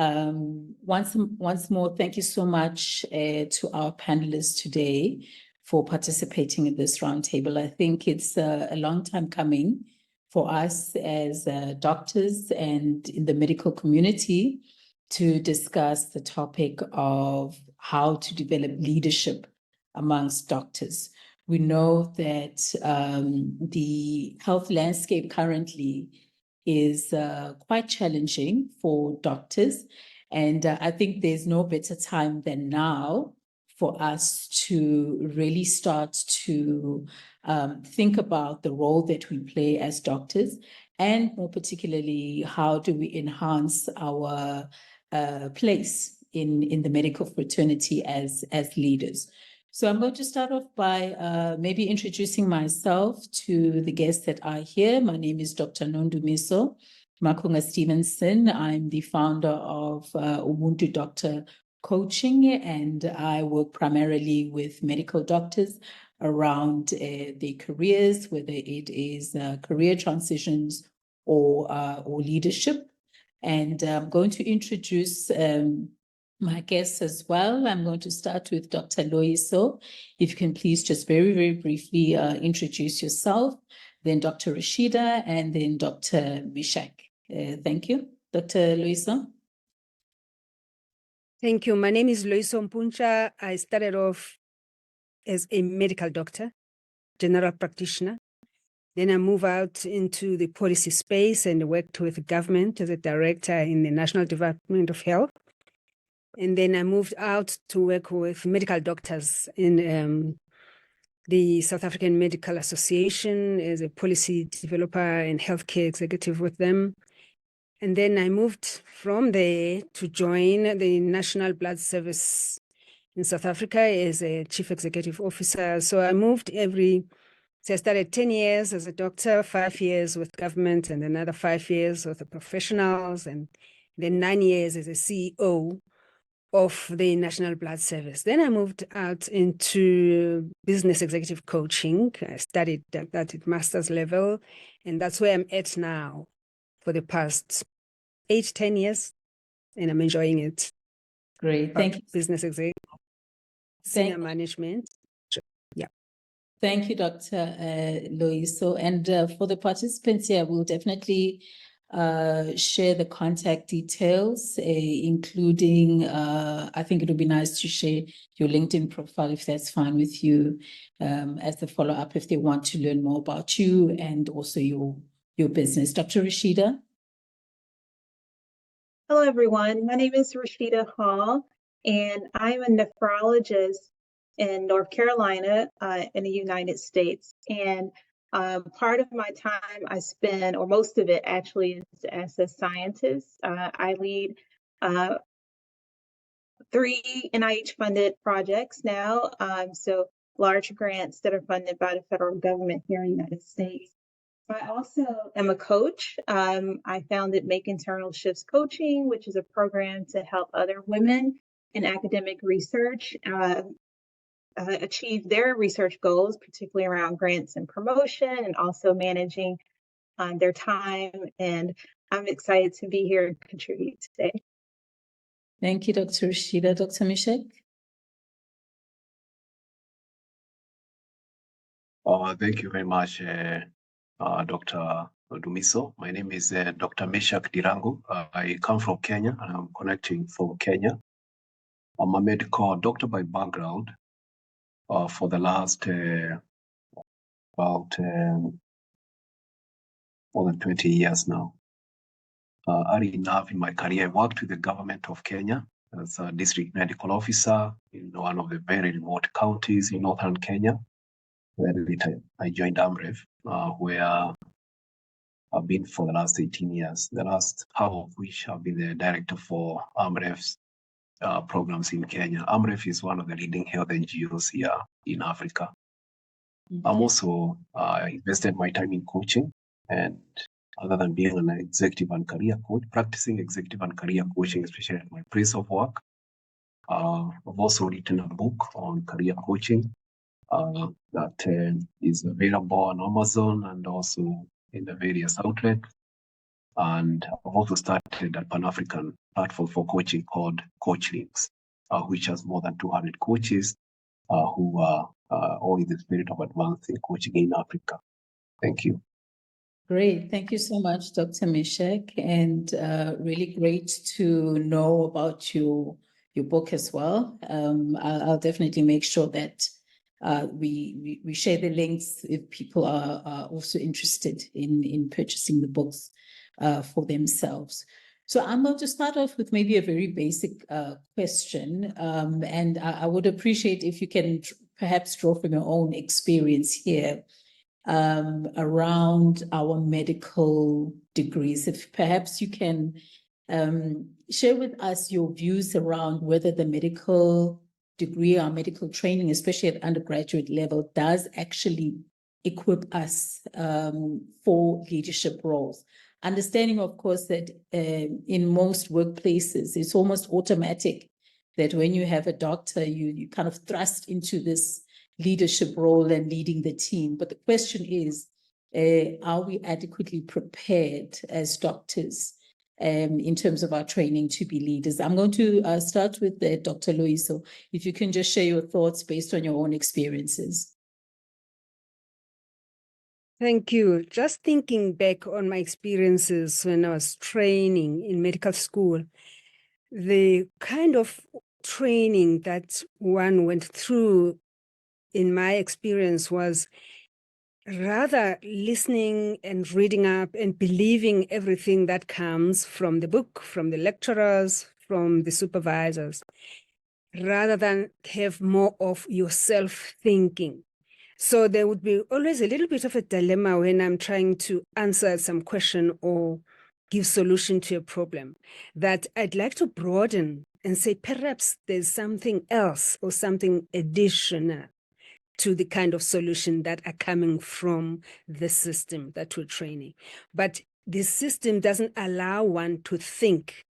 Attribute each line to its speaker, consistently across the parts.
Speaker 1: Once more, thank you so much to our panelists today for participating in this roundtable. I think it's a long time coming for us as doctors and in the medical community to discuss the topic of how to develop leadership amongst doctors. We know that the health landscape currently is quite challenging for doctors. And I think there's no better time than now for us to really start to think about the role that we play as doctors, and more particularly, how do we enhance our place in the medical fraternity as leaders. So I'm going to start off by maybe introducing myself to the guests that are here. My name is Dr. Nondumiso Makunga Stevenson. I'm the founder of Ubuntu Doctor Coaching, and I work primarily with medical doctors around their careers, whether it is career transitions or leadership. And I'm going to introduce my guests as well. I'm going to start with Dr. Loyiso. If you can please just very, very briefly introduce yourself, then Dr. Rashida, and then Dr. Mishak. Thank you. Dr. Loyiso.
Speaker 2: Thank you. My name is Loyiso Mpuntsha. I started off as a medical doctor, general practitioner. Then I moved out into the policy space and worked with the government as a director in the National Department of Health. And then I moved out to work with medical doctors in the South African Medical Association as a policy developer and healthcare executive with them. And then I moved from there to join the National Blood Service in South Africa as a chief executive officer. So I moved so I started 10 years as a doctor, 5 years with government, and another 5 years with the professionals, and then 9 years as a CEO of the National Blood Service. Then I moved out into business executive coaching. I studied that at master's level, and that's where I'm at now for the past 8-10 years, and I'm enjoying it.
Speaker 1: Great, thank you.
Speaker 2: Business executive, senior management. Yeah.
Speaker 1: Thank you, Dr. Loyiso. And for the participants here, we'll definitely share the contact details, including, I think it would be nice to share your LinkedIn profile, if that's fine with you, as the follow-up if they want to learn more about you and also your business. Dr. Rashida?
Speaker 3: Hello, everyone. My name is Rashida Hall, and I'm a nephrologist in North Carolina in the United States. And part of my time I spend, or most of it actually, is as a scientist. I lead 3 NIH-funded projects now, so large grants that are funded by the federal government here in the United States. I also am a coach. I founded Make Internal Shifts Coaching, which is a program to help other women in academic research achieve their research goals, particularly around grants and promotion, and also managing their time. And I'm excited to be here and contribute today.
Speaker 1: Thank you, Dr. Rashida. Dr. Mishak?
Speaker 4: Thank you very much, Dr. Dumiso. My name is Dr. Mishak Ndirangu. I come from Kenya, and I'm connecting from Kenya. I'm a medical doctor by background. For the last about more than 20 years now. Early enough in my career, I worked with the government of Kenya as a district medical officer in one of the very remote counties in northern Kenya. Very later, I joined AMREF, where I've been for the last 18 years, the last half of which I've been the director for AMREF's programs in Kenya. AMREF is one of the leading health NGOs here in Africa. I'm also invested my time in coaching, and other than being an executive and career coach, practicing executive and career coaching, especially at my place of work. I've also written a book on career coaching that is available on Amazon and also in the various outlets. And I've also started a Pan-African platform for coaching called Coach Links, which has more than 200 coaches who are all in the spirit of advancing coaching in Africa. Thank you.
Speaker 1: Great. Thank you so much, Dr. Meshek, and really great to know about your book as well. I'll definitely make sure that we share the links if people are also interested in purchasing the books for themselves. So I'm going to start off with maybe a very basic question, and I would appreciate if you can perhaps draw from your own experience here around our medical degrees. If perhaps you can share with us your views around whether the medical degree or medical training, especially at undergraduate level, does actually equip us for leadership roles. Understanding, of course, that in most workplaces, it's almost automatic that when you have a doctor, you kind of thrust into this leadership role and leading the team. But the question is, are we adequately prepared as doctors in terms of our training to be leaders? I'm going to start with Dr. Loyiso. If you can just share your thoughts based on your own experiences.
Speaker 2: Thank you. Just thinking back on my experiences when I was training in medical school, the kind of training that one went through in my experience was rather listening and reading up and believing everything that comes from the book, from the lecturers, from the supervisors, rather than have more of yourself thinking. So there would be always a little bit of a dilemma when I'm trying to answer some question or give solution to a problem, that I'd like to broaden and say, perhaps there's something else or something additional to the kind of solution that are coming from the system that we're training. But the system doesn't allow one to think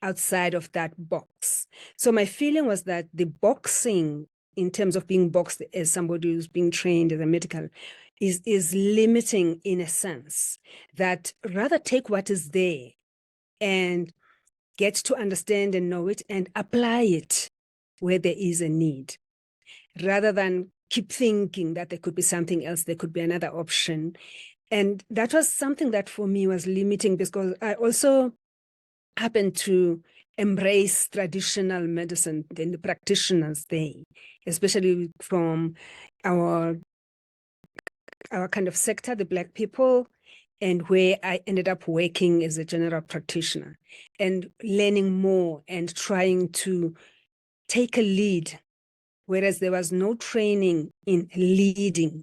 Speaker 2: outside of that box. So my feeling was that the boxing, in terms of being boxed as somebody who's being trained as a medical, is limiting in a sense, that rather take what is there and get to understand and know it and apply it where there is a need, rather than keep thinking that there could be something else, there could be another option. And that was something that for me was limiting, because I also happened to embrace traditional medicine and the practitioners there, especially from our kind of sector, the Black people, and where I ended up working as a general practitioner and learning more and trying to take a lead, whereas there was no training in leading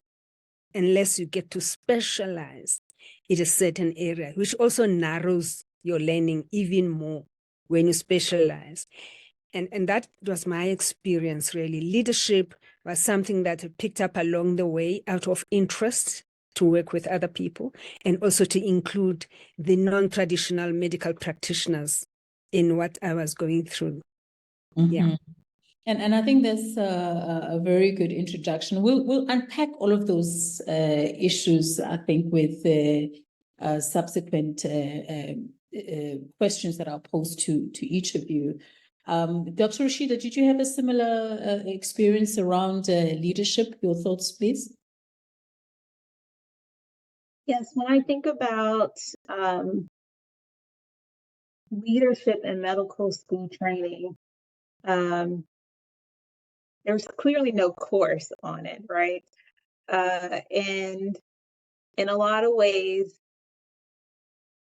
Speaker 2: unless you get to specialize in a certain area, which also narrows your learning even more when you specialize. And that was my experience, really. Leadership was something that I picked up along the way out of interest to work with other people, and also to include the non-traditional medical practitioners in what I was going through.
Speaker 1: Mm-hmm.
Speaker 2: Yeah.
Speaker 1: And I think that's a very good introduction. We'll unpack all of those issues, I think, with subsequent questions that I'll pose to each of you. Dr. Rashida, did you have a similar experience around leadership? Your thoughts, please.
Speaker 3: Yes, when I think about leadership in medical school training, there's clearly no course on it, right? And in a lot of ways,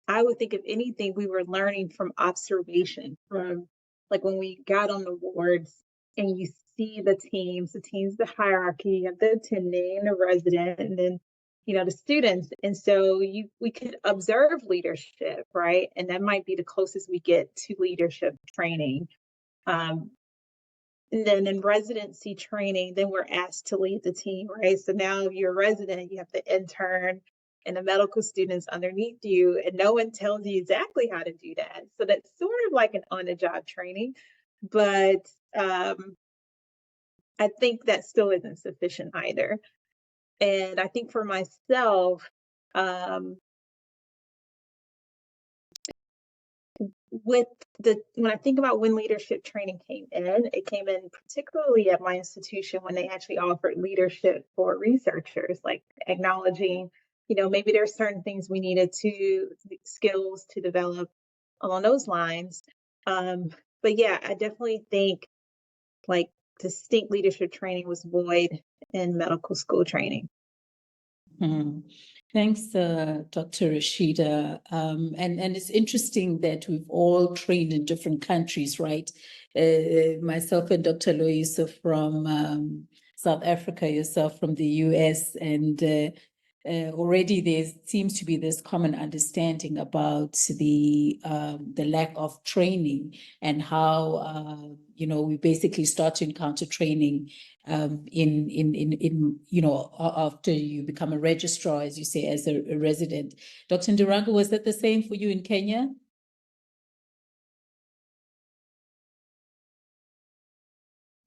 Speaker 3: I would think, if anything, we were learning from observation, from like when we got on the wards and you see the teams, the hierarchy of the attending, the resident, and then, the students. And so we could observe leadership, right? And that might be the closest we get to leadership training. And then in residency training, then we're asked to lead the team, right? So now you're a resident, you have the intern and the medical students underneath you, and no one tells you exactly how to do that. So that's sort of like an on-the-job training, but I think that still isn't sufficient either. And I think for myself, when I think about when leadership training came in, it came in particularly at my institution when they actually offered leadership for researchers, like acknowledging, maybe there's certain things we needed skills to develop along those lines. But yeah, I definitely think like distinct leadership training was void in medical school training.
Speaker 1: Thanks, Dr. Rashida. And it's interesting that we've all trained in different countries, right? Myself and Dr. Loisa from South Africa, yourself from the US, and already there seems to be this common understanding about the lack of training and how we basically start to encounter training in after you become a registrar, as you say, as a resident. Dr. Ndirangu, was that the same for you in Kenya?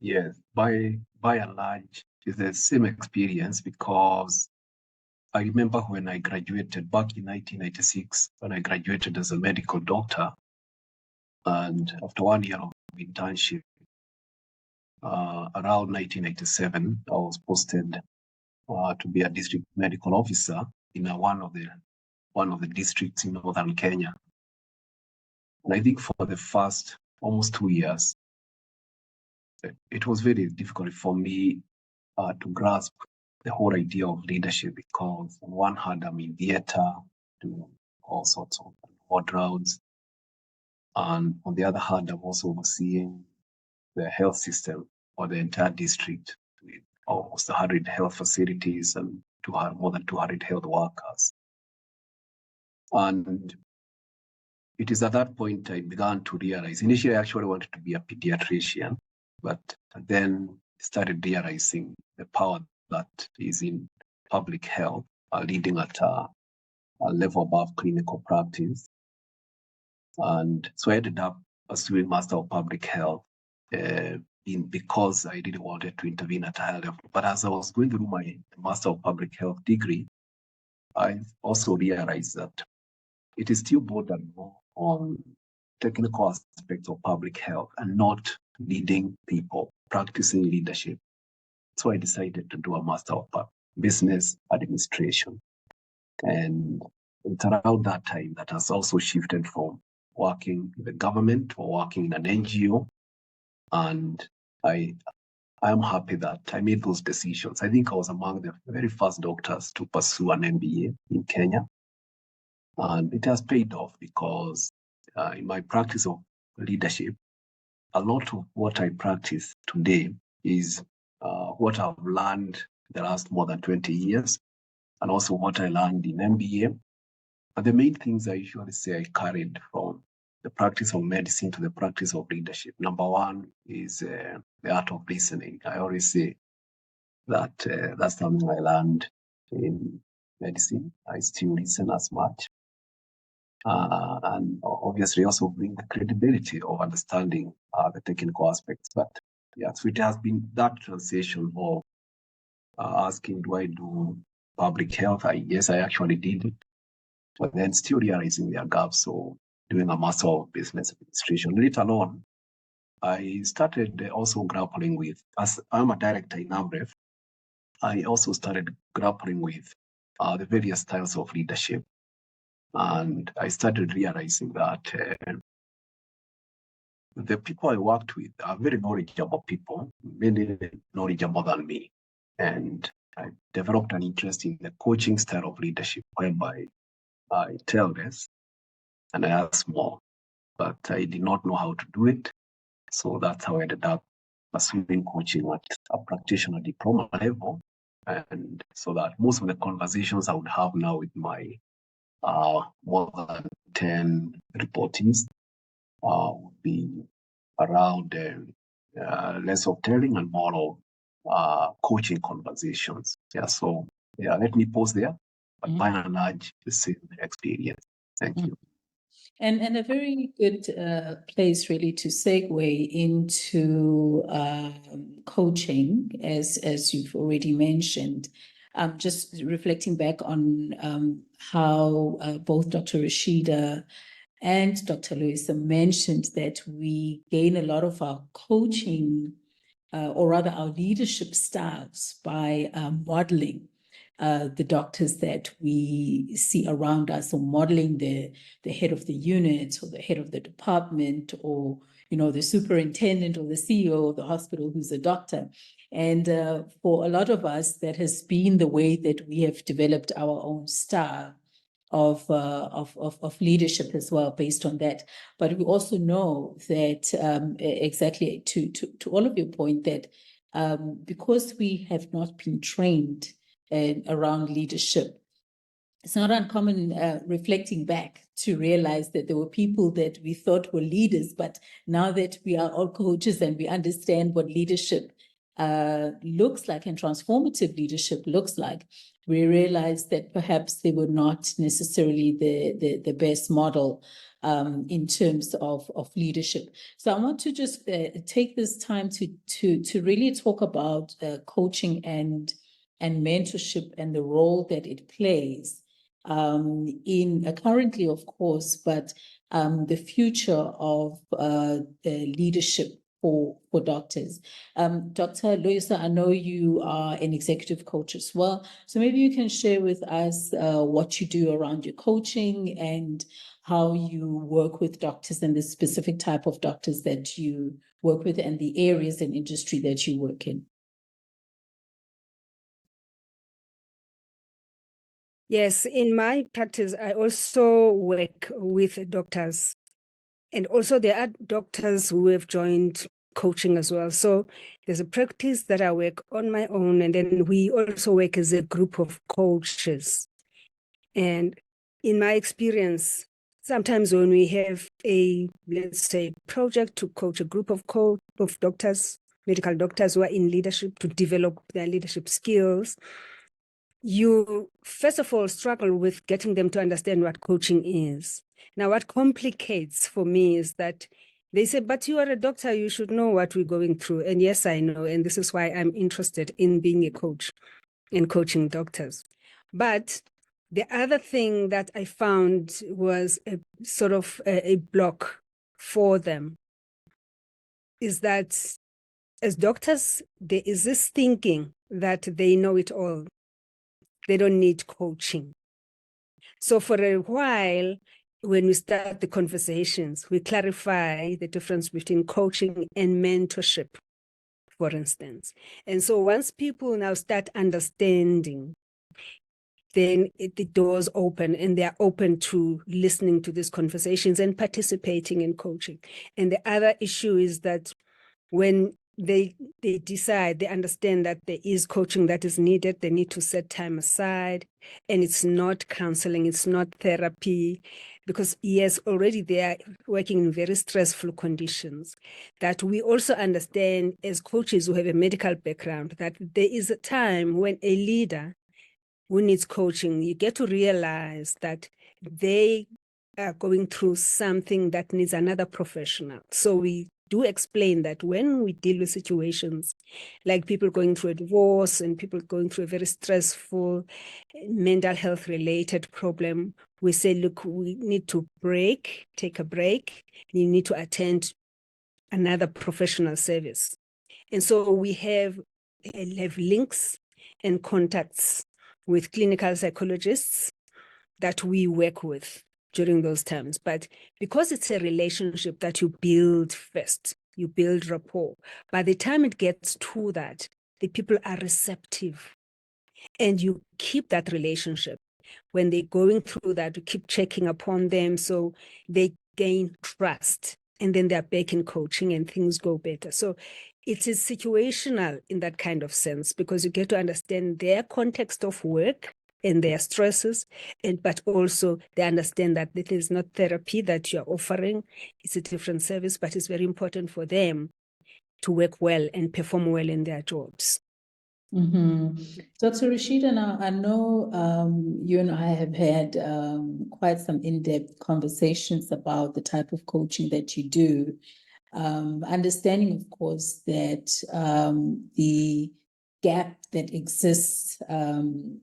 Speaker 4: Yes, by and large, it's the same experience, because I remember when I graduated back in 1996, when I graduated as a medical doctor, and after 1 year of internship, around 1987, I was posted to be a district medical officer in one of the districts in northern Kenya. And I think for the first almost 2 years, it was very difficult for me to grasp the whole idea of leadership, because on one hand, I'm in theater, doing all sorts of ward rounds, and on the other hand, I'm also overseeing the health system or the entire district with almost 100 health facilities and more than 200 health workers. And it is at that point I began to realize, initially I actually wanted to be a pediatrician, but then started realizing the power that is in public health, leading at a level above clinical practice. And so I ended up pursuing Master of Public Health because I really wanted to intervene at a higher level. But as I was going through my Master of Public Health degree, I also realized that it is still bordered more on technical aspects of public health and not leading people, practicing leadership. So I decided to do a Master of Business Administration. And it's around that time that has also shifted from working in the government or working in an NGO. And I am happy that I made those decisions. I think I was among the very first doctors to pursue an MBA in Kenya. And it has paid off, because in my practice of leadership, a lot of what I practice today is what I've learned the last more than 20 years, and also what I learned in MBA. But the main things I usually say I carried from the practice of medicine to the practice of leadership. Number one is the art of listening. I always say that that's something I learned in medicine. I still listen as much. And obviously also bring the credibility of understanding the technical aspects. But yeah, so it has been that transition of asking, do I do public health? Yes, I actually did it, but then still realizing their gaps. So doing a Master of Business Administration. Later on, I started also grappling with, as I'm a director in AMREF, I also started grappling with the various styles of leadership. And I started realizing that the people I worked with are very knowledgeable people, many knowledgeable than me. And I developed an interest in the coaching style of leadership, whereby I tell less and I ask more, but I did not know how to do it. So that's how I ended up pursuing coaching at a practitioner diploma level. And so that most of the conversations I would have now with my more than 10 reportees would be around less of telling and more of coaching conversations. Yeah, so yeah, let me pause there, but by and large, the same experience. Thank you.
Speaker 1: And a very good place really to segue into coaching, as you've already mentioned. Just reflecting back on how both Dr. Rashida And Dr. Loisa mentioned that we gain a lot of our coaching, or rather our leadership styles by modeling the doctors that we see around us, or modeling the head of the unit or the head of the department, or the superintendent or the CEO of the hospital who's a doctor. And for a lot of us, that has been the way that we have developed our own style of leadership as well, based on that. But we also know that exactly to all of your point, that because we have not been trained around leadership, it's not uncommon reflecting back to realize that there were people that we thought were leaders, but now that we are all coaches and we understand what leadership looks like and transformative leadership looks like, we realize that perhaps they were not necessarily the best model in terms of leadership. So I want to just take this time to really talk about coaching and mentorship and the role that it plays in currently, of course, but the future of leadership for doctors. Dr. Loisa, I know you are an executive coach as well, so maybe you can share with us what you do around your coaching and how you work with doctors and the specific type of doctors that you work with and the areas and industry that you work in.
Speaker 2: Yes, in my practice, I also work with doctors, and also there are doctors who have joined coaching as well. So there's a practice that I work on my own, and then we also work as a group of coaches. And in my experience, sometimes when we have a, let's say, project to coach a group of doctors, medical doctors who are in leadership, to develop their leadership skills, you first of all struggle with getting them to understand what coaching is. Now, what complicates for me is that they say, but you are a doctor, you should know what we're going through. And yes, I know. And this is why I'm interested in being a coach and coaching doctors. But the other thing that I found was a sort of a block for them is that as doctors, there is this thinking that they know it all. They don't need coaching. So for a while, when we start the conversations, we clarify the difference between coaching and mentorship, for instance. And so once people now start understanding, then the doors open and they're open to listening to these conversations and participating in coaching. And the other issue is that when they decide, they understand that there is coaching that is needed, they need to set time aside, and it's not counseling, it's not therapy, because yes, already they are working in very stressful conditions. That we also understand as coaches who have a medical background that there is a time when a leader who needs coaching, you get to realize that they are going through something that needs another professional. So we do explain that when we deal with situations like people going through a divorce and people going through a very stressful mental health related problem, we say, look, we need to take a break. You need to attend another professional service. And so we have links and contacts with clinical psychologists that we work with during those times. But because it's a relationship that you build first, you build rapport, by the time it gets to that, the people are receptive and you keep that relationship. When they're going through that, you keep checking upon them so they gain trust, and then they're back in coaching and things go better. So it is situational in that kind of sense, because you get to understand their context of work and their stresses, but also they understand that it is not therapy that you're offering, it's a different service, but it's very important for them to work well and perform well in their jobs.
Speaker 1: Mm-hmm. Dr. Rashida, now I know you and I have had quite some in-depth conversations about the type of coaching that you do. Understanding, of course, that the gap that exists in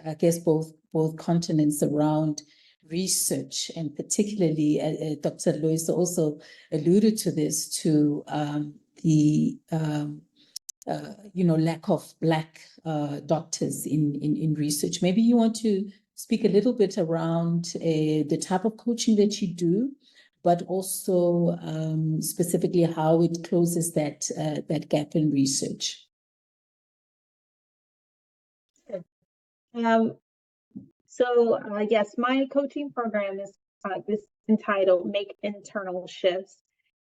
Speaker 1: I guess both continents around research, and particularly Dr. Loiso also alluded to this, to the lack of Black doctors in research. Maybe you want to speak a little bit around the type of coaching that you do, but also specifically how it closes that gap in research.
Speaker 3: Yes, my coaching program is entitled Make Internal Shifts.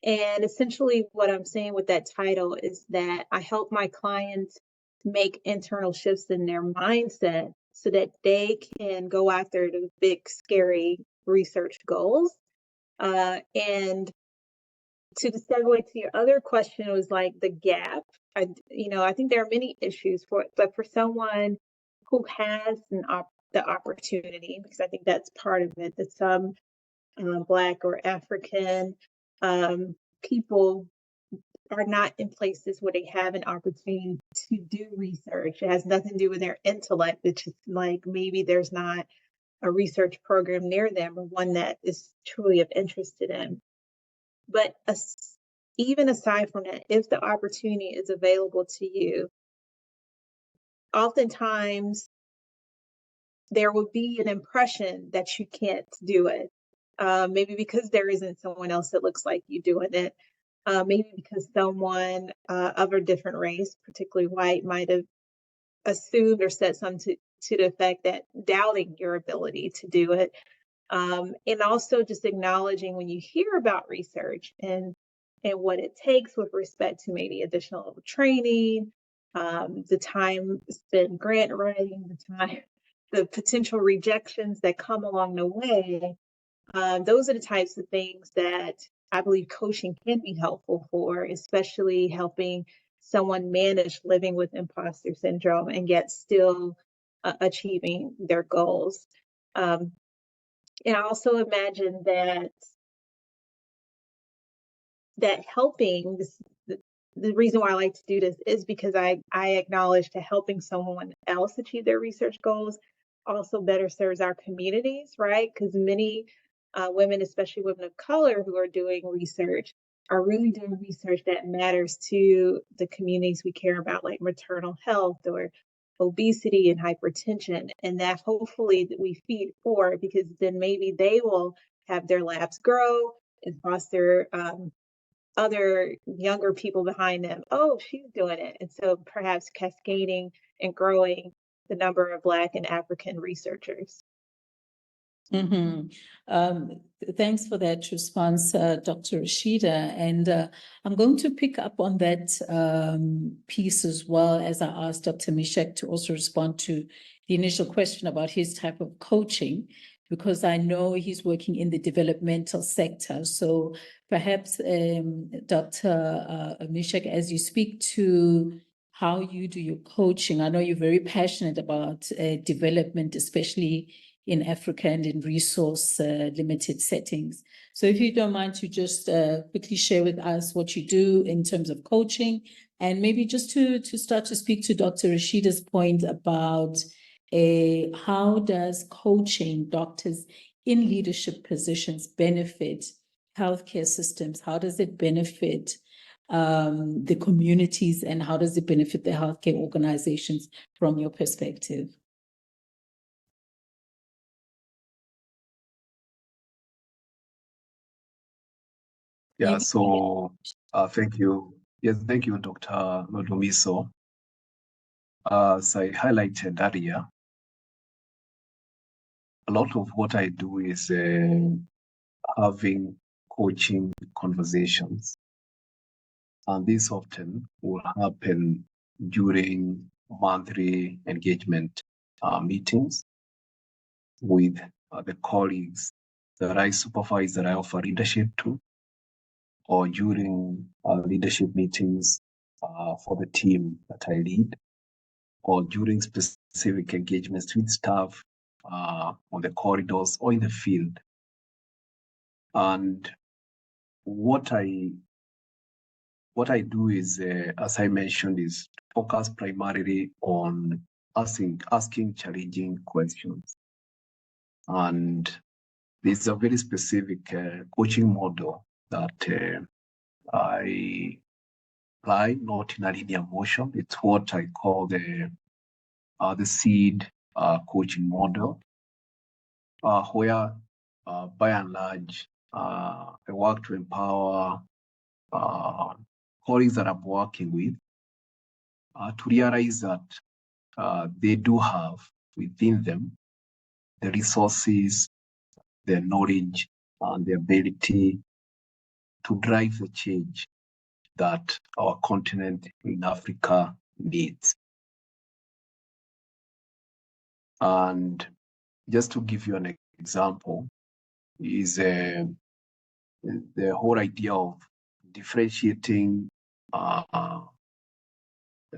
Speaker 3: And essentially what I'm saying with that title is that I help my clients make internal shifts in their mindset so that they can go after the big, scary research goals. And to segue to your other question, was like the gap. I think there are many issues but for someone who has the opportunity, because I think that's part of it, that some Black or African people are not in places where they have an opportunity to do research. It has nothing to do with their intellect. It's just like maybe there's not a research program near them or one that is truly of interest to them. But even aside from that, if the opportunity is available to you, oftentimes there will be an impression that you can't do it. Maybe because there isn't someone else that looks like you doing it. Maybe because someone of a different race, particularly white, might have assumed or said something to the effect that doubting your ability to do it. And also just acknowledging when you hear about research and what it takes with respect to maybe additional training, the time spent grant writing, the potential rejections that come along the way. Those are the types of things that I believe coaching can be helpful for, especially helping someone manage living with imposter syndrome and yet still achieving their goals. And I also imagine that helping the reason why I like to do this is because I acknowledge that helping someone else achieve their research goals also better serves our communities, right? Because many women, especially women of color who are doing research, are really doing research that matters to the communities we care about, like maternal health or obesity and hypertension, and that hopefully we feed forward, because then maybe they will have their labs grow and foster other younger people behind them. Oh, she's doing it. And so perhaps cascading and growing the number of Black and African researchers.
Speaker 1: Mm-hmm. Thanks for that response, Dr. Rashida. And I'm going to pick up on that piece as well, as I asked Dr. Mishek to also respond to the initial question about his type of coaching, because I know he's working in the developmental sector. So perhaps, Dr. Mishek, as you speak to how you do your coaching, I know you're very passionate about development, especially in Africa and in resource limited settings. So if you don't mind to just quickly share with us what you do in terms of coaching, and maybe just to start to speak to Dr. Rashida's point about how does coaching doctors in leadership positions benefit healthcare systems? How does it benefit the communities, and how does it benefit the healthcare organizations from your perspective?
Speaker 4: Yeah, so thank you. Yes, thank you, Dr. Lodomiso. As I highlighted earlier, a lot of what I do is having coaching conversations. And this often will happen during monthly engagement meetings with the colleagues that I supervise, that I offer leadership to, or during leadership meetings for the team that I lead, or during specific engagements with staff on the corridors or in the field. And what I do is, as I mentioned, is focus primarily on asking challenging questions. And there's a very specific coaching model that I apply, not in a linear motion. It's what I call the seed coaching model, where by and large, I work to empower colleagues that I'm working with to realize that they do have within them the resources, the knowledge, and the ability to drive the change that our continent in Africa needs. And just to give you an example, is the whole idea of differentiating the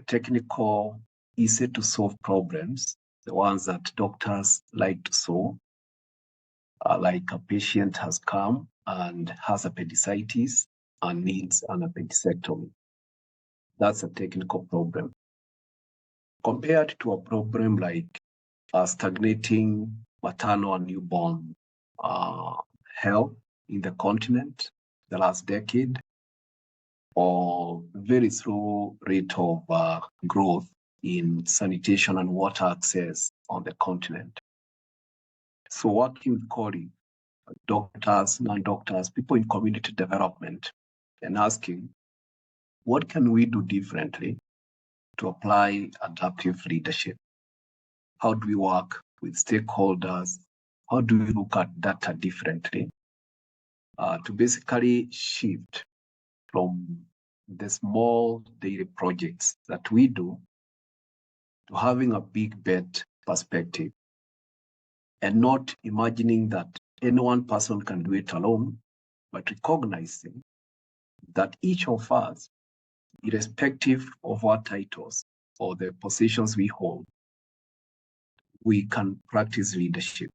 Speaker 4: technical, easy to solve problems, the ones that doctors like to solve, like a patient has come and has appendicitis and needs an appendicectomy. That's a technical problem. Compared to a problem like stagnating maternal and newborn health in the continent the last decade, or very slow rate of growth in sanitation and water access on the continent. So working with colleagues, doctors, non-doctors, people in community development, and asking, what can we do differently to apply adaptive leadership? How do we work with stakeholders? How do we look at data differently to basically shift from the small daily projects that we do to having a big bet perspective, and not imagining that any one person can do it alone, but recognizing that each of us, irrespective of our titles or the positions we hold, we can practice leadership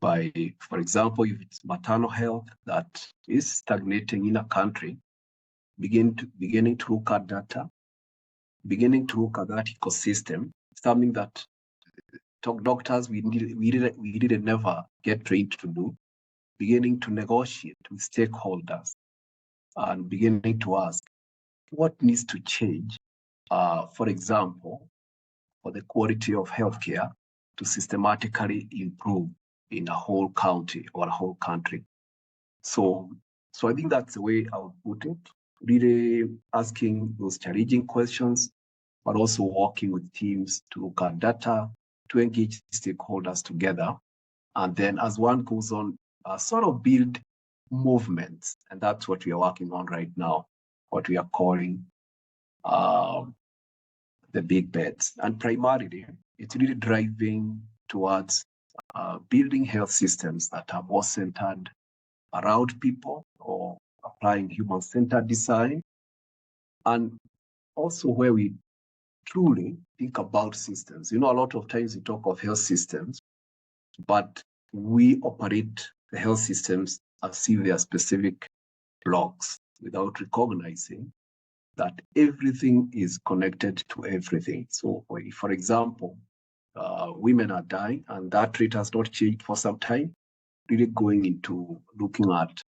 Speaker 4: by, for example, if it's maternal health that is stagnating in a country, beginning to look at data, beginning to look at that ecosystem, something that doctors we didn't never get trained to do, beginning to negotiate with stakeholders and beginning to ask what needs to change, for example, for the quality of healthcare to systematically improve in a whole county or a whole country. So I think that's the way I would put it, really asking those challenging questions, but also working with teams to look at data, to engage stakeholders together. And then as one goes on, sort of build movements. And that's what we are working on right now, what we are calling the big bets. And primarily, it's really driving towards building health systems that are more centered around people, or applying human-centered design. And also where we truly think about systems. You know, a lot of times we talk of health systems, but we operate the health systems as if they are specific blocks without recognizing that everything is connected to everything. So if, for example, women are dying and that rate has not changed for some time, really going into looking at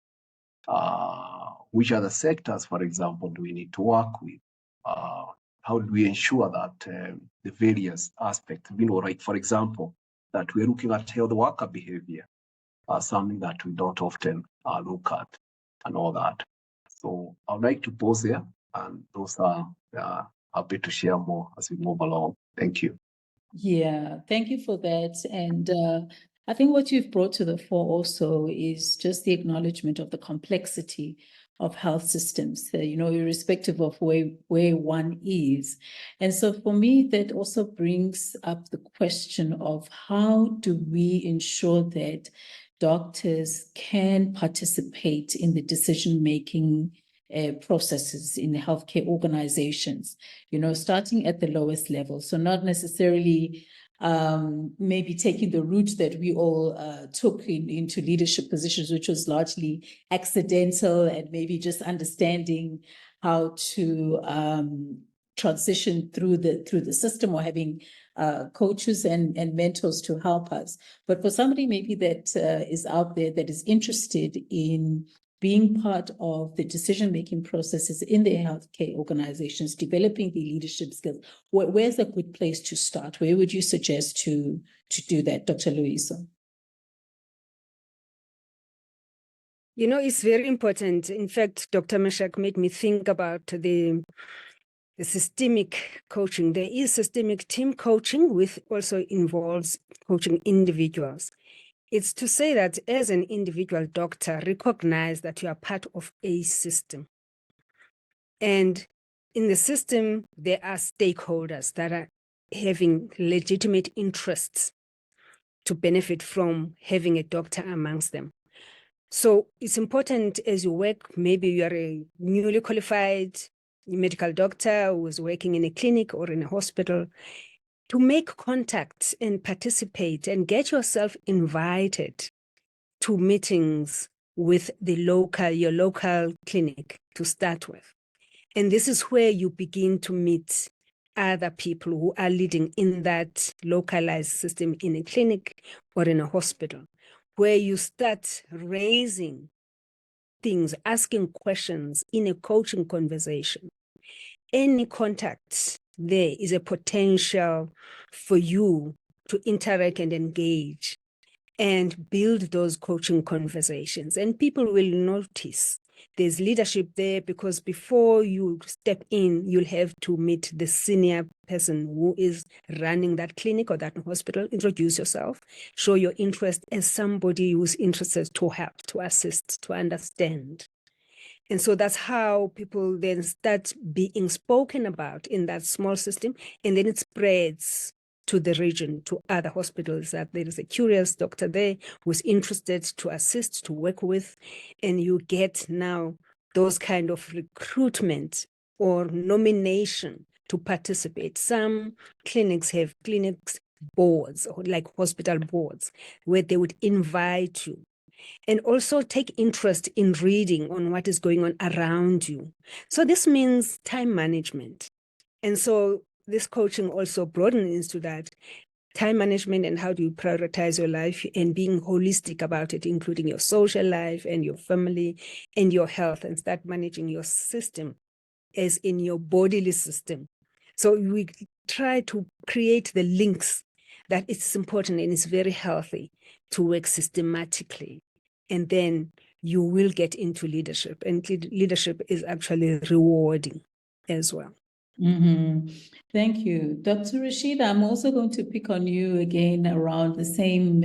Speaker 4: which other sectors, for example, do we need to work with? How do we ensure that the various aspects, right, for example, that we're looking at health worker behavior, something that we don't often look at, and all that. So I'd like to pause there, and those are happy to share more as we move along. Thank you.
Speaker 1: Yeah, thank you for that. And I think what you've brought to the fore also is just the acknowledgement of the complexity of health systems, irrespective of where one is. And so for me, that also brings up the question of how do we ensure that doctors can participate in the decision-making processes in healthcare organizations, starting at the lowest level. So not necessarily maybe taking the route that we all took into leadership positions, which was largely accidental, and maybe just understanding how to transition through the system, or having coaches and mentors to help us. But for somebody maybe that is out there that is interested in being part of the decision-making processes in their healthcare organizations, developing the leadership skills, where's a good place to start? Where would you suggest to do that, Dr. Loyiso?
Speaker 2: You know, it's very important. In fact, Dr. Meshack made me think about the systemic coaching. There is systemic team coaching, which also involves coaching individuals. It's to say that as an individual doctor, recognize that you are part of a system. And in the system, there are stakeholders that are having legitimate interests to benefit from having a doctor amongst them. So it's important as you work, maybe you are a newly qualified medical doctor who is working in a clinic or in a hospital, to make contacts and participate and get yourself invited to meetings with your local clinic to start with. And this is where you begin to meet other people who are leading in that localized system in a clinic or in a hospital, where you start raising things, asking questions in a coaching conversation. Any contact there is a potential for you to interact and engage and build those coaching conversations. And people will notice there's leadership there, because before you step in, you'll have to meet the senior person who is running that clinic or that hospital, introduce yourself, show your interest as somebody who's interested to help, to assist, to understand. And so that's how people then start being spoken about in that small system, and then it spreads to the region, to other hospitals, that there is a curious doctor there who's interested to assist, to work with, and you get now those kind of recruitment or nomination to participate. Some clinics have clinics boards, or like hospital boards, where they would invite you. And also take interest in reading on what is going on around you. So this means time management. And so this coaching also broadens to that time management and how do you prioritize your life and being holistic about it, including your social life and your family and your health, and start managing your system as in your bodily system. So we try to create the links that it's important and it's very healthy to work systematically. And then you will get into leadership. And leadership is actually rewarding as well.
Speaker 1: Mm-hmm. Thank you. Dr. Rashida, I'm also going to pick on you again around the same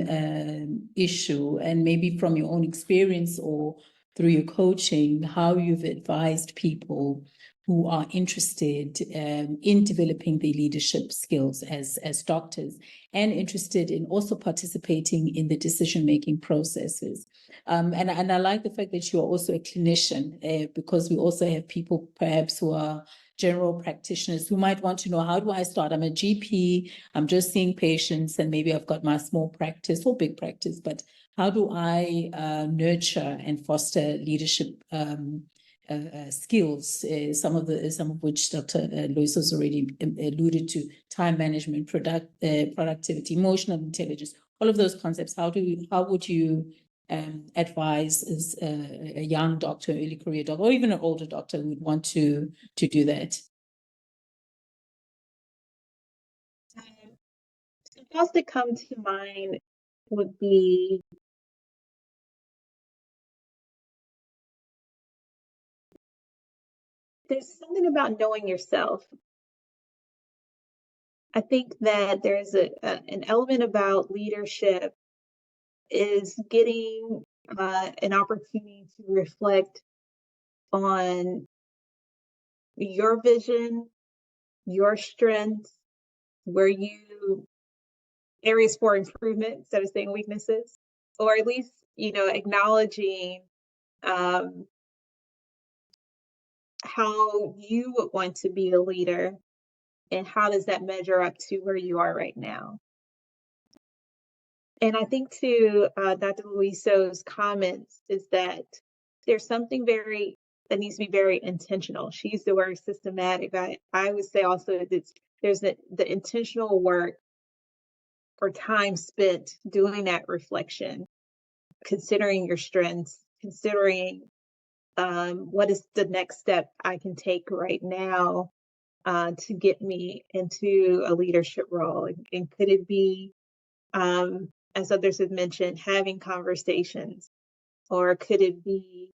Speaker 1: issue, and maybe from your own experience or through your coaching, how you've advised people who are interested in developing their leadership skills as doctors, and interested in also participating in the decision-making processes. And I like the fact that you are also a clinician, because we also have people perhaps who are general practitioners who might want to know, how do I start? I'm a GP, I'm just seeing patients, and maybe I've got my small practice or big practice, but how do I nurture and foster leadership skills, some of which Dr. Loyiso has already alluded to: time management, productivity, emotional intelligence, all of those concepts. How would you advise as a young doctor, early career doctor, or even an older doctor who would want to do that?
Speaker 3: The thoughts that come to mind would be there's something about knowing yourself. I think that there's an element about leadership is getting an opportunity to reflect on your vision, your strengths, areas for improvement instead of saying weaknesses, or at least, acknowledging how you would want to be a leader and how does that measure up to where you are right now. And I think to Dr. Loyiso's comments is that there's something that needs to be very intentional. She used the word systematic. I would say also that there's the intentional work or time spent doing that reflection, considering your strengths, considering what is the next step I can take right now to get me into a leadership role. And could it be, as others have mentioned, having conversations, or could it be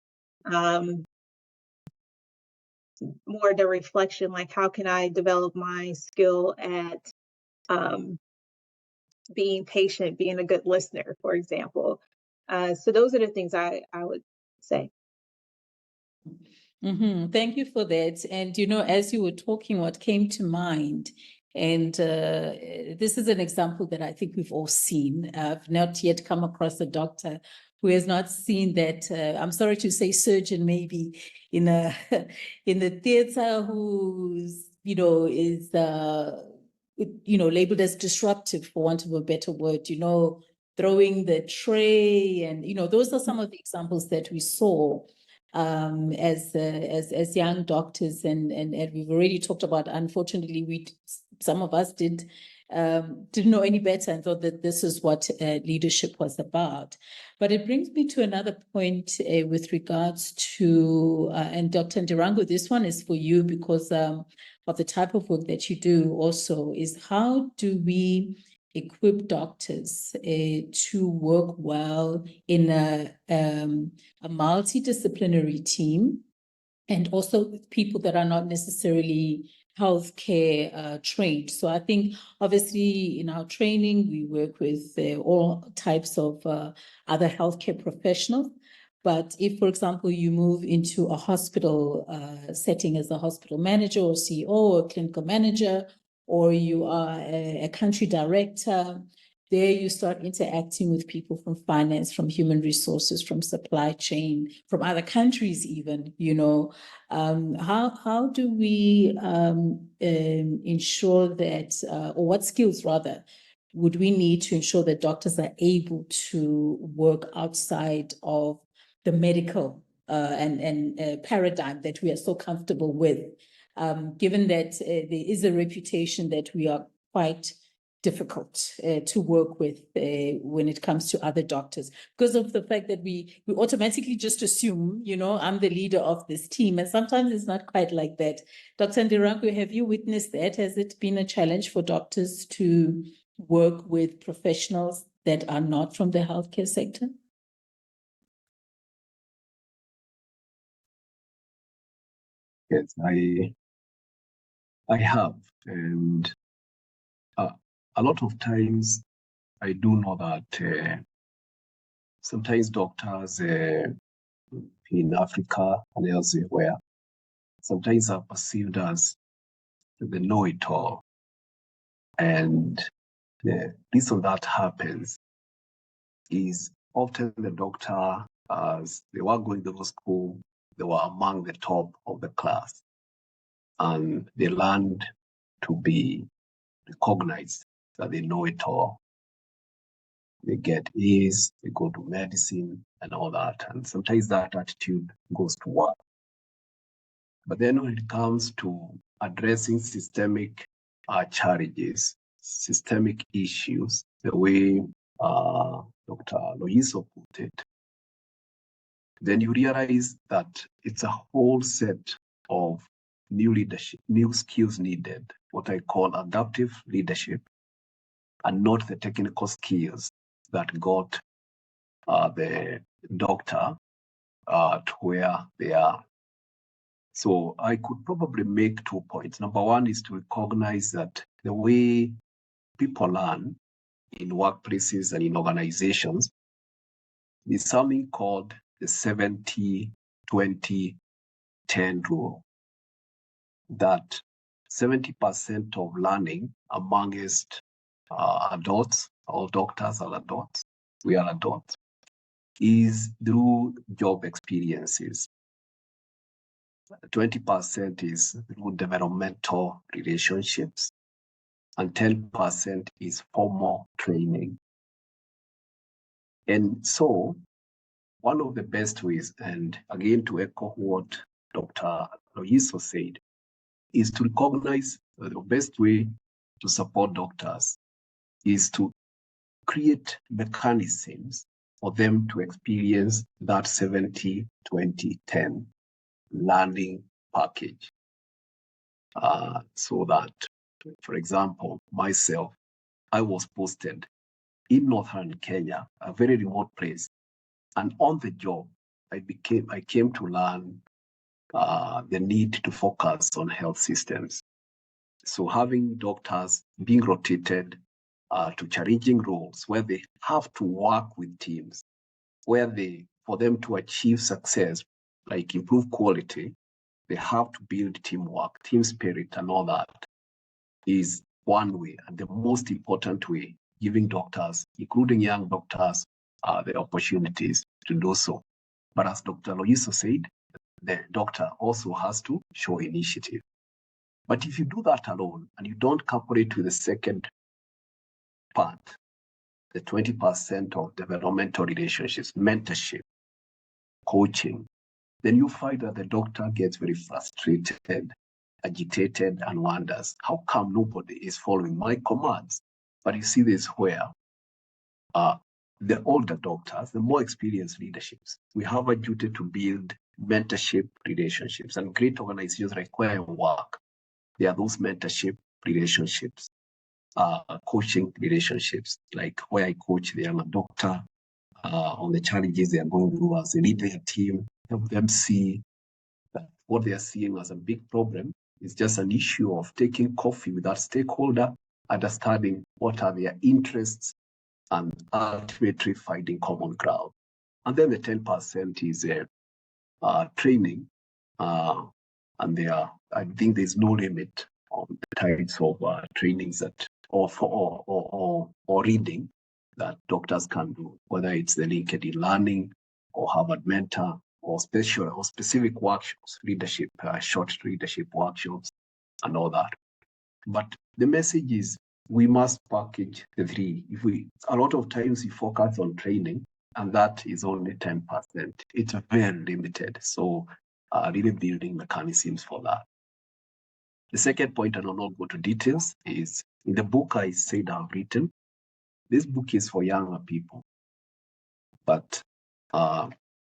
Speaker 3: more the reflection, like how can I develop my skill at being patient, being a good listener, for example. So those are the things I would say.
Speaker 1: Thank you for that. And, you know, as you were talking, what came to mind, and this is an example that I think we've all seen. I've not yet come across a doctor who has not seen that, I'm sorry to say surgeon maybe in a in the theater who's, you know, is, you know, labeled as disruptive, for want of a better word, you know, throwing the tray. And, you know, those are some of the examples that we saw as young doctors, and we've already talked about, unfortunately, some of us didn't know any better and thought that this is what leadership was about. But it brings me to another point with regards to, and Dr. Ndirangu, this one is for you because of the type of work that you do also, is how do we equip doctors to work well in a multidisciplinary team, and also with people that are not necessarily healthcare trained. So I think obviously in our training, we work with all types of other healthcare professionals. But if, for example, you move into a hospital setting as a hospital manager or CEO or clinical manager, or you are a country director, there you start interacting with people from finance, from human resources, from supply chain, from other countries even, you know. How do we ensure that, or what skills rather, would we need to ensure that doctors are able to work outside of the medical and paradigm that we are so comfortable with, given that there is a reputation that we are quite difficult to work with when it comes to other doctors, because of the fact that we automatically just assume, you know, I'm the leader of this team, and sometimes it's not quite like that. Dr. Ndirangu, have you witnessed that? Has it been a challenge for doctors to work with professionals that are not from the healthcare sector?
Speaker 4: Yes, I have, and a lot of times I do know that sometimes doctors in Africa and elsewhere sometimes are perceived as the know-it-all, and the reason that happens is often the doctor, as they were going to school, they were among the top of the class, and they learned to be recognized that they know it all. They get A's, they go to medicine and all that, and sometimes that attitude goes to work. But then when it comes to addressing systemic challenges, systemic issues, the way Dr. Loyiso put it, then you realize that it's a whole set of new leadership, new skills needed, what I call adaptive leadership, and not the technical skills that got the doctor to where they are. So I could probably make 2 points. Number one is to recognize that the way people learn in workplaces and in organizations is something called the 70-20-10 rule, that 70% of learning amongst adults, all doctors are adults, we are adults, is through job experiences. 20% is through developmental relationships, and 10% is formal training. And so one of the best ways, and again to echo what Dr. Loyiso said, is to recognize the best way to support doctors is to create mechanisms for them to experience that 70-20-10 learning package. So that, for example, myself, I was posted in northern Kenya, a very remote place, and on the job, I came to learn the need to focus on health systems. So having doctors being rotated to challenging roles where they have to work with teams, where for them to achieve success, like improve quality, they have to build teamwork, team spirit, and all that is one way, and the most important way, giving doctors, including young doctors, the opportunities to do so. But as Dr. Loyiso said, the doctor also has to show initiative. But if you do that alone and you don't couple it with the second part, the 20% of developmental relationships, mentorship, coaching, then you find that the doctor gets very frustrated, agitated, and wonders, how come nobody is following my commands? But you see this where the older doctors, the more experienced leaderships, we have a duty to build mentorship relationships, and great organizations require work. There are those mentorship relationships, coaching relationships, like where I coach the young doctor on the challenges they are going through as a lead their team, help them see that what they are seeing as a big problem is just an issue of taking coffee with that stakeholder, understanding what are their interests, and ultimately finding common ground. And then the 10% is training, and I think there's no limit on the types of trainings that or reading that doctors can do, whether it's the LinkedIn Learning or Harvard Mentor or special or specific workshops, leadership, short leadership workshops, and all that. But the message is we must package the three. A lot of times we focus on training, and that is only 10%. It's very limited. So really building mechanisms for that. The second point, and I'll not go to details, is in the book I said I've written. This book is for younger people. But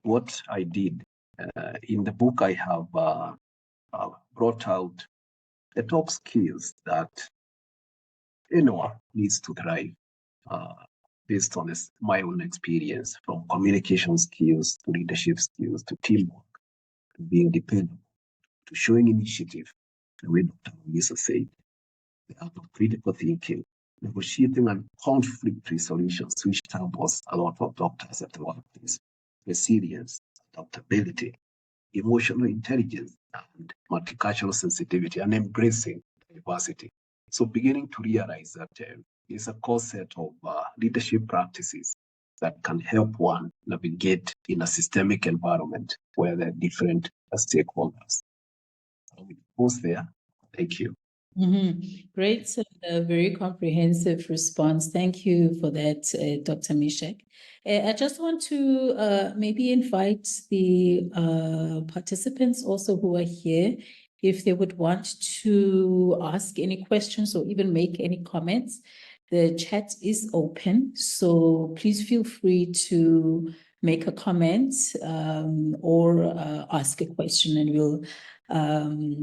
Speaker 4: what I did in the book, I have brought out the top skills that anyone needs to thrive based on my own experience, from communication skills to leadership skills to teamwork, to being dependable, to showing initiative, the way Dr. Lisa said, the art of critical thinking, negotiating and conflict resolutions, which troubles a lot of doctors at the workplace, resilience, adaptability, emotional intelligence, and multicultural sensitivity, and embracing diversity. So beginning to realize that it's a core set of leadership practices that can help one navigate in a systemic environment where there are different stakeholders. I will pause there. Thank you.
Speaker 1: Great, very comprehensive response. Thank you for that, Dr. Mishek. I just want to maybe invite the participants also who are here, if they would want to ask any questions or even make any comments. The chat is open, so please feel free to make a comment or ask a question, and we'll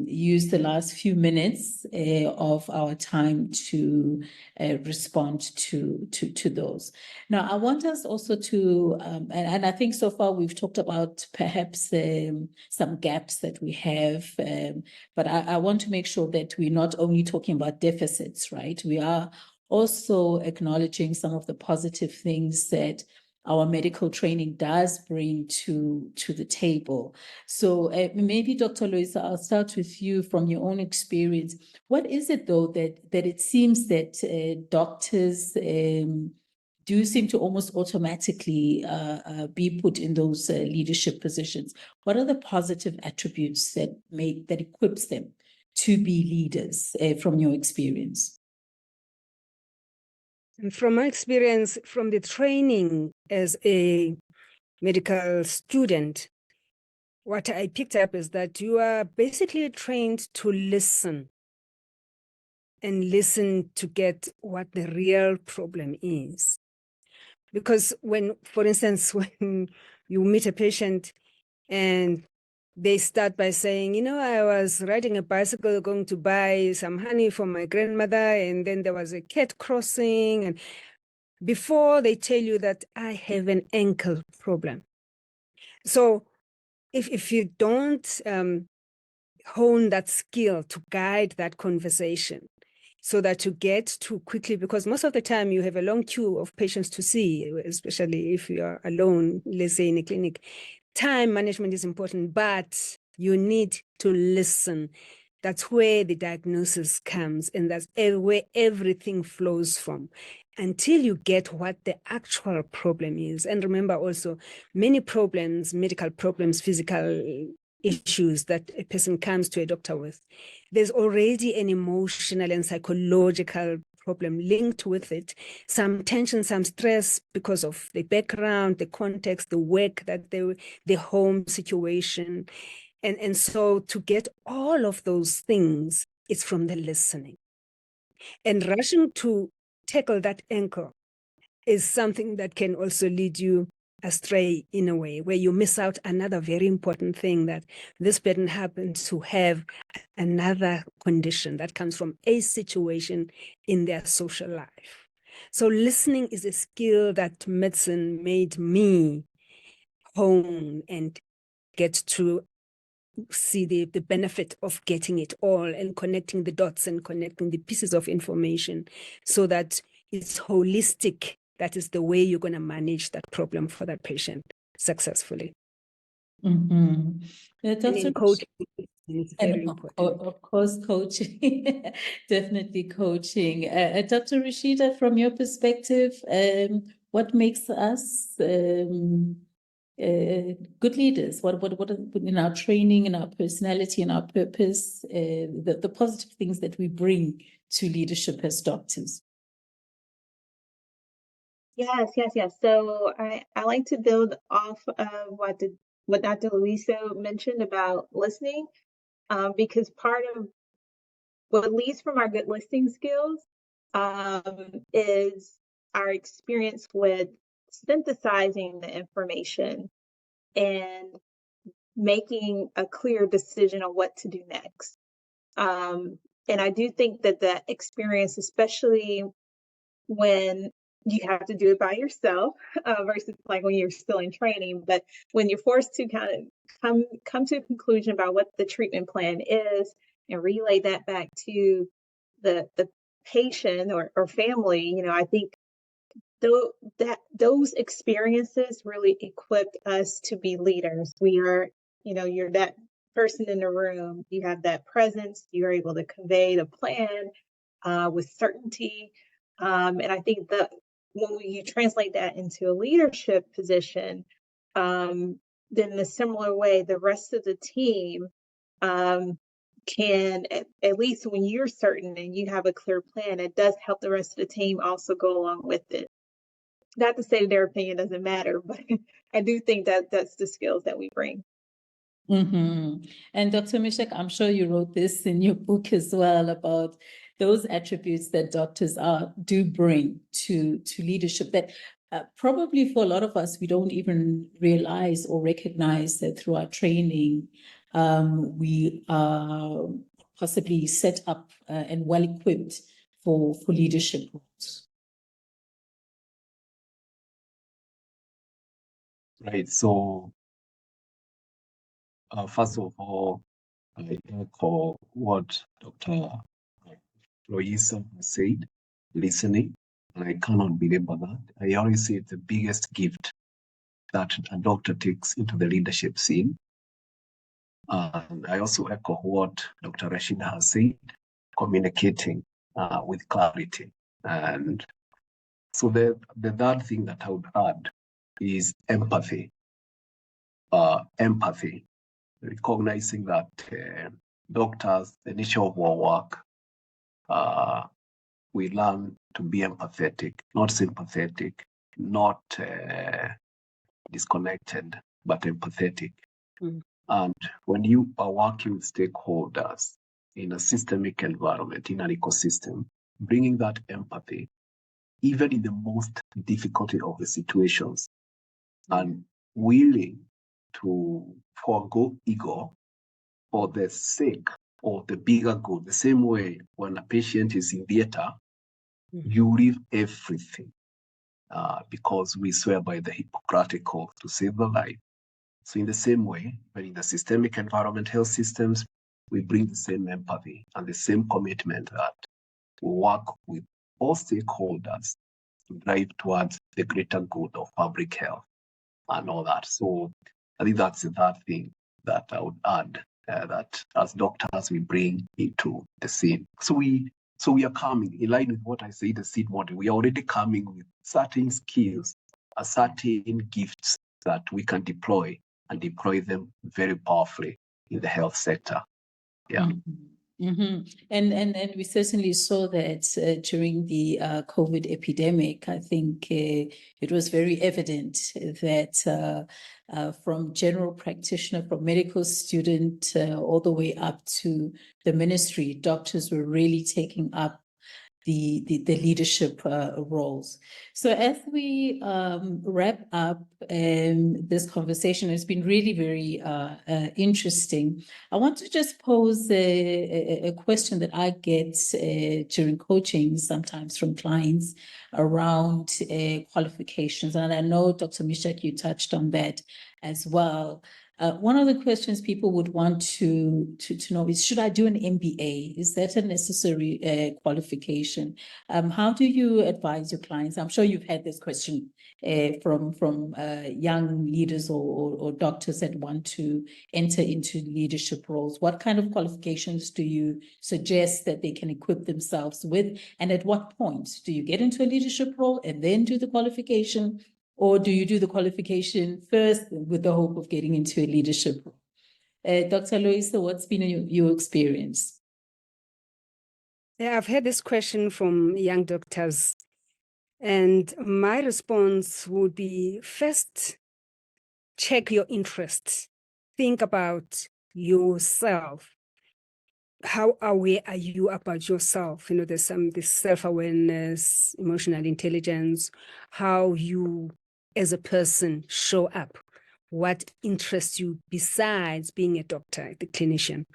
Speaker 1: use the last few minutes of our time to respond to those. Now, I want us also to, and I think so far we've talked about perhaps some gaps that we have, but I want to make sure that we're not only talking about deficits, right? We are also acknowledging some of the positive things that our medical training does bring to the table. So maybe Dr. Loyiso, I'll start with you from your own experience. What is it though that it seems that doctors do seem to almost automatically be put in those leadership positions? What are the positive attributes that equips them to be leaders from your experience?
Speaker 2: From my experience, from the training as a medical student, what I picked up is that you are basically trained to listen and listen to get what the real problem is. Because when, for instance, when you meet a patient and they start by saying, I was riding a bicycle going to buy some honey for my grandmother, and then there was a cat crossing. And before they tell you that I have an ankle problem. So if you don't hone that skill to guide that conversation so that you get to quickly, because most of the time you have a long queue of patients to see, especially if you are alone, let's say in a clinic. Time management is important, but you need to listen. That's where the diagnosis comes, and that's where everything flows from until you get what the actual problem is. And remember also, many problems, medical problems, physical issues that a person comes to a doctor with, there's already an emotional and psychological problem linked with it, some tension, some stress because of the background, the context, the work, that the home situation. And so to get all of those things, it's from the listening. And rushing to tackle that ankle is something that can also lead you astray in a way, where you miss out another very important thing, that this person happens to have another condition that comes from a situation in their social life. So listening is a skill that medicine made me hone and get to see the benefit of getting it all and connecting the dots and connecting the pieces of information so that it's holistic. That is the way you're going to manage that problem for that patient successfully.
Speaker 1: Mm-hmm.
Speaker 2: And in coaching, it's very important.
Speaker 1: Of course, coaching, definitely coaching. Dr. Rashida, from your perspective, what makes us good leaders? What in our training, in our personality, in our purpose, the positive things that we bring to leadership as doctors?
Speaker 3: Yes. So I like to build off of what Dr. Luiso mentioned about listening, because part of what leads from our good listening skills is our experience with synthesizing the information and making a clear decision on what to do next. And I do think that experience, especially when you have to do it by yourself versus like when you're still in training, but when you're forced to kind of come to a conclusion about what the treatment plan is and relay that back to the patient or family, I think those experiences really equipped us to be leaders. We are, you're that person in the room, you have that presence, you're able to convey the plan with certainty. And I think that when you translate that into a leadership position, then in a similar way, the rest of the team can, at least when you're certain and you have a clear plan, it does help the rest of the team also go along with it. Not to say their opinion doesn't matter, but I do think that that's the skills that we bring.
Speaker 1: Mm-hmm. And Dr. Mishak, I'm sure you wrote this in your book as well about those attributes that doctors do bring to leadership that probably for a lot of us, we don't even realize or recognize that through our training, we are possibly set up and well equipped for leadership roles.
Speaker 4: Right. So, first of all, I echo what Dr. Loisa said, listening. And I cannot belabor that. I always say it's the biggest gift that a doctor takes into the leadership scene. And I also echo what Dr. Rashid has said, communicating with clarity. And so the third thing that I would add is empathy. Empathy, recognizing that doctors, the nature of our work, we learn to be empathetic, not sympathetic, not disconnected, but empathetic.
Speaker 2: Mm.
Speaker 4: And when you are working with stakeholders in a systemic environment, in an ecosystem, bringing that empathy even in the most difficult of the situations, and willing to forego ego for the sake of the bigger good. The same way when a patient is in theater, you leave everything because we swear by the Hippocratic oath to save the life. So in the same way, but in the systemic environment health systems, we bring the same empathy and the same commitment that we work with all stakeholders to drive towards the greater good of public health and all that. So I think that's the third thing that I would add, that as doctors we bring into the scene. So we are coming in line with what I say, the seed model. We are already coming with certain skills, certain gifts that we can deploy and deploy them very powerfully in the health sector. Yeah.
Speaker 1: And we certainly saw that during the COVID epidemic. I think it was very evident that from general practitioner, from medical student, all the way up to the ministry, doctors were really taking up the leadership roles. So as we wrap up this conversation, it's been really very interesting. I want to just pose a question that I get during coaching sometimes from clients around qualifications. And I know, Dr. Mishak, you touched on that as well. One of the questions people would want to know is, should I do an MBA? Is that a necessary qualification? How do you advise your clients? I'm sure you've had this question from young leaders or doctors that want to enter into leadership roles. What kind of qualifications do you suggest that they can equip themselves with? And at what point do you get into a leadership role and then do the qualification? Or do you do the qualification first with the hope of getting into a leadership role? Dr. Loisa, what's been your experience?
Speaker 2: Yeah, I've had this question from young doctors, and my response would be, first, check your interests. Think about yourself. How aware are you about yourself? You know, there's this self-awareness, emotional intelligence, how you as a person show up, what interests you besides being a doctor, the clinician.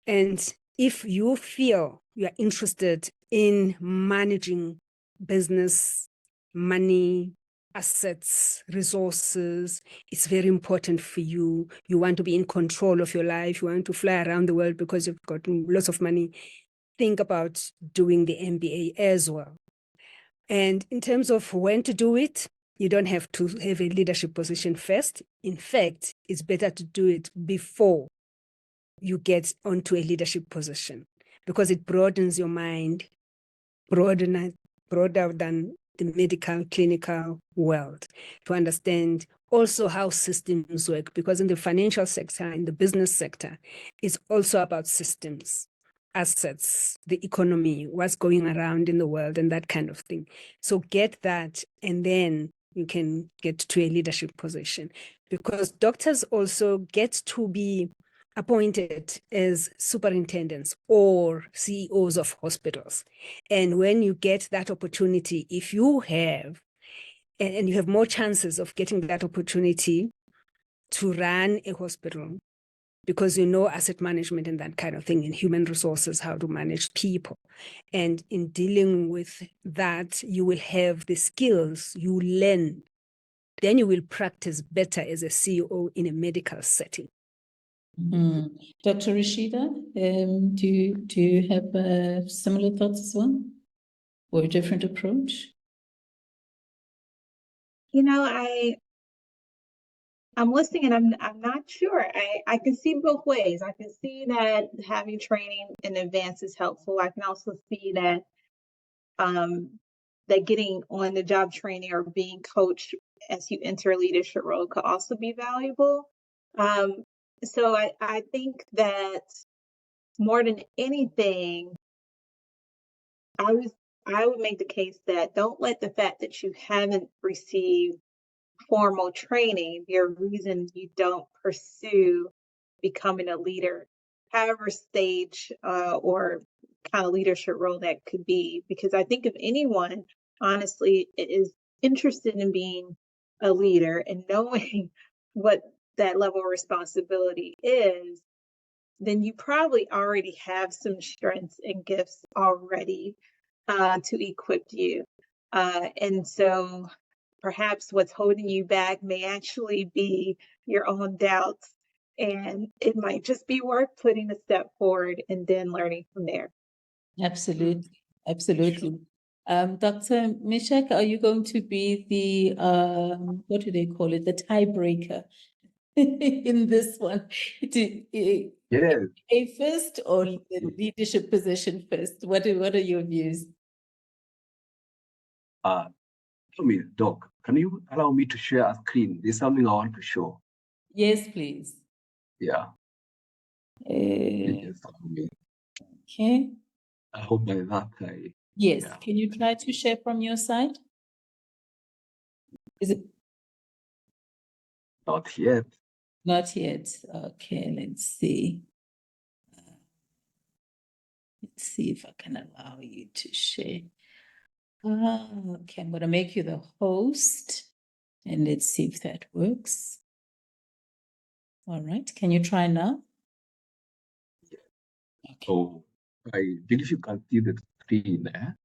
Speaker 2: And if you feel you're interested in managing business, money, assets, resources, it's very important for you. You want to be in control of your life. You want to fly around the world because you've got lots of money. Think about doing the MBA as well. And in terms of when to do it, you don't have to have a leadership position first. In fact, it's better to do it before you get onto a leadership position, because it broadens your mind, broader than the medical, clinical world, to understand also how systems work, because in the financial sector, in the business sector, it's also about systems, assets, the economy, what's going around in the world, and that kind of thing. So get that, and then you can get to a leadership position, because doctors also get to be appointed as superintendents or CEOs of hospitals. And when you get that opportunity, if you have, and you have more chances of getting that opportunity to run a hospital, because you know asset management and that kind of thing, and human resources, how to manage people. And in dealing with that, you will have the skills you learn. Then you will practice better as a CEO in a medical setting.
Speaker 1: Dr. Rashida, do you have similar thoughts as well, or a different approach?
Speaker 3: You know, I'm listening and I'm not sure. I can see both ways. I can see that having training in advance is helpful. I can also see that that getting on the job training or being coached as you enter a leadership role could also be valuable. So I think that more than anything, I would make the case that don't let the fact that you haven't received formal training be a reason you don't pursue becoming a leader, however stage or kind of leadership role that could be. Because I think if anyone honestly is interested in being a leader and knowing what that level of responsibility is, then you probably already have some strengths and gifts already to equip you. And so perhaps what's holding you back may actually be your own doubts. And it might just be worth putting a step forward and then learning from there.
Speaker 1: Absolutely. Absolutely. Dr. Mishak, are you going to be the, what do they call it? The tiebreaker in this one?
Speaker 4: Yes.
Speaker 1: A first or the leadership position first? What are your views?
Speaker 4: Tell me, Doc, can you allow me to share a screen? There's something I want to show.
Speaker 1: Yes, please.
Speaker 4: Yeah. Just allow me.
Speaker 1: Okay.
Speaker 4: I hope by that I.
Speaker 1: Yes.
Speaker 4: Yeah.
Speaker 1: Can you try to share from your side? Is it
Speaker 4: Not yet.
Speaker 1: not yet? Okay, let's see. Let's see if I can allow you to share. Okay, I'm going to make you the host and let's see if that works. All right, can you try now? Okay.
Speaker 4: So I believe you can see the screen there.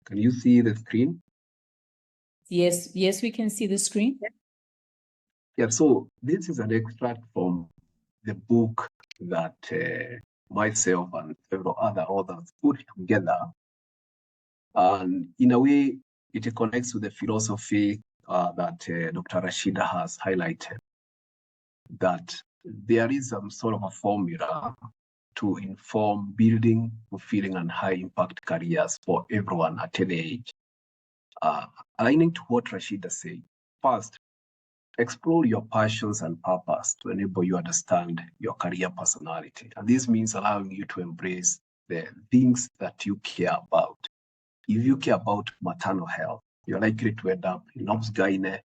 Speaker 4: Can you see the screen?
Speaker 1: Yes, we can see the screen.
Speaker 4: Yeah, so this is an extract from the book that myself and several other authors put together. And in a way, it connects with the philosophy that Dr. Rashida has highlighted, that there is some sort of a formula to inform building, fulfilling, and high-impact careers for everyone at any age. Aligning to what Rashida said, first, explore your passions and purpose to enable you understand your career personality. And this means allowing you to embrace the things that you care about. If you care about maternal health, you're likely to end up in obs-gyne,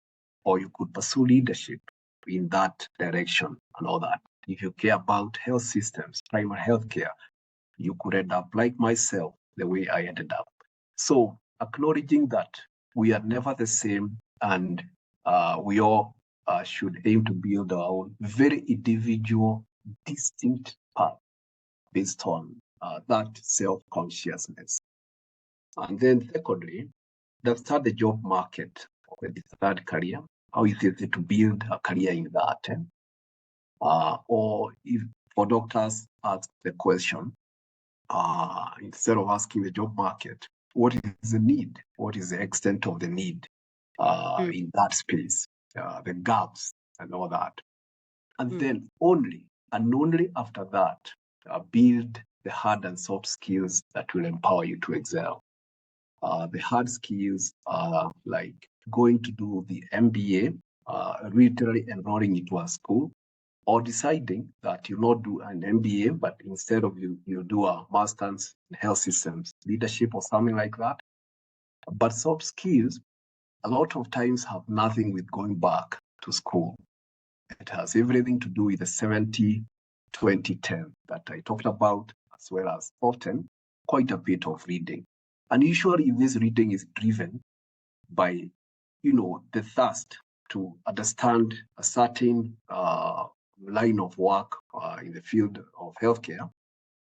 Speaker 4: or you could pursue leadership in that direction and all that. If you care about health systems, primary health care, you could end up like myself, the way I ended up. So acknowledging that we are never the same, and we all should aim to build our own very individual, distinct path based on that self-consciousness. And then secondly, start the job market of the third career. How easy is it to build a career in that? Or if for doctors, ask the question, instead of asking the job market, what is the need? What is the extent of the need in that space, the gaps and all that? And then only after that, build the hard and soft skills that will empower you to excel. The hard skills are like going to do the MBA, literally enrolling into a school, or deciding that you not do an MBA, but instead of you do a master's in health systems leadership or something like that. But soft skills, a lot of times have nothing with going back to school. It has everything to do with the 70-20-10 that I talked about, as well as often quite a bit of reading. And usually this reading is driven by, the thirst to understand a certain line of work in the field of healthcare,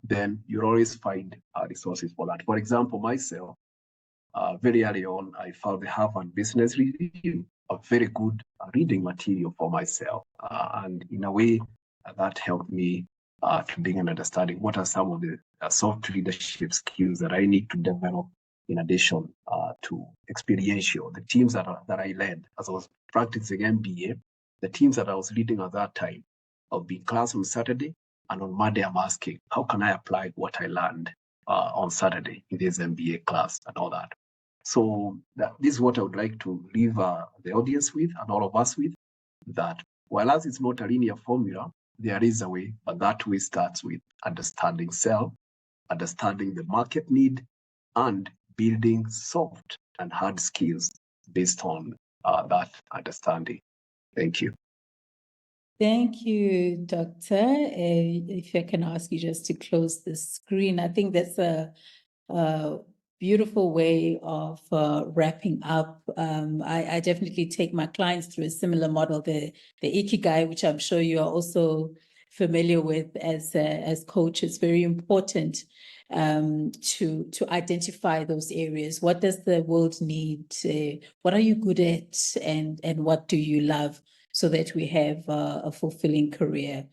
Speaker 4: then you'll always find resources for that. For example, myself, very early on, I found the Harvard Business Review a very good reading material for myself. And in a way, that helped me to begin and understanding what are some of the soft leadership skills that I need to develop in addition to experiential. The teams that I led as I was practicing MBA, the teams that I was leading at that time, I'll be in class on Saturday, and on Monday I'm asking, how can I apply what I learned on Saturday in this MBA class and all that? So this is what I would like to leave the audience with and all of us with, that while as it's not a linear formula, there is a way, but that way starts with understanding self, understanding the market need, and building soft and hard skills based on that understanding. Thank you.
Speaker 1: Thank you, Doctor. If I can ask you just to close the screen, I think that's a beautiful way of wrapping up. I definitely take my clients through a similar model, the Ikigai, which I'm sure you are also familiar with as coaches. Very important to identify those areas. What does the world need? What are you good at, and what do you love, so that we have a fulfilling career.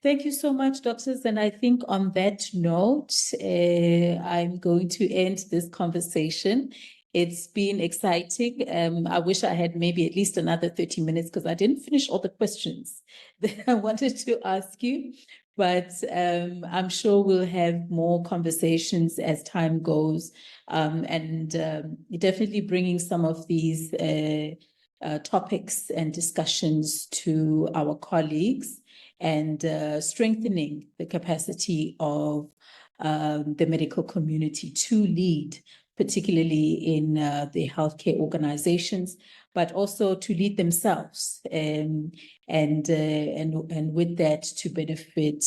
Speaker 1: Thank you so much, doctors. And I think on that note, I'm going to end this conversation. It's been exciting. I wish I had maybe at least another 30 minutes because I didn't finish all the questions that I wanted to ask you. But I'm sure we'll have more conversations as time goes, and definitely bringing some of these topics and discussions to our colleagues, and strengthening the capacity of the medical community to lead, particularly in the healthcare organizations, but also to lead themselves, and with that to benefit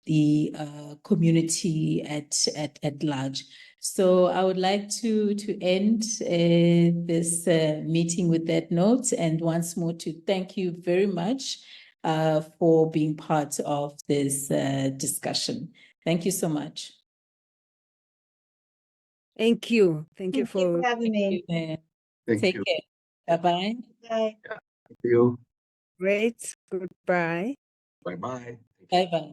Speaker 1: the community at large. So I would like to end this meeting with that note, and once more to thank you very much for being part of this discussion. Thank you so much.
Speaker 2: Thank you. Thank you
Speaker 3: Thank you
Speaker 2: for
Speaker 3: for having me.
Speaker 4: Thank
Speaker 1: Take
Speaker 4: you.
Speaker 1: care. Bye-bye.
Speaker 3: Bye.
Speaker 4: Thank you.
Speaker 2: great. Goodbye.
Speaker 4: Bye-bye.
Speaker 1: Bye-bye.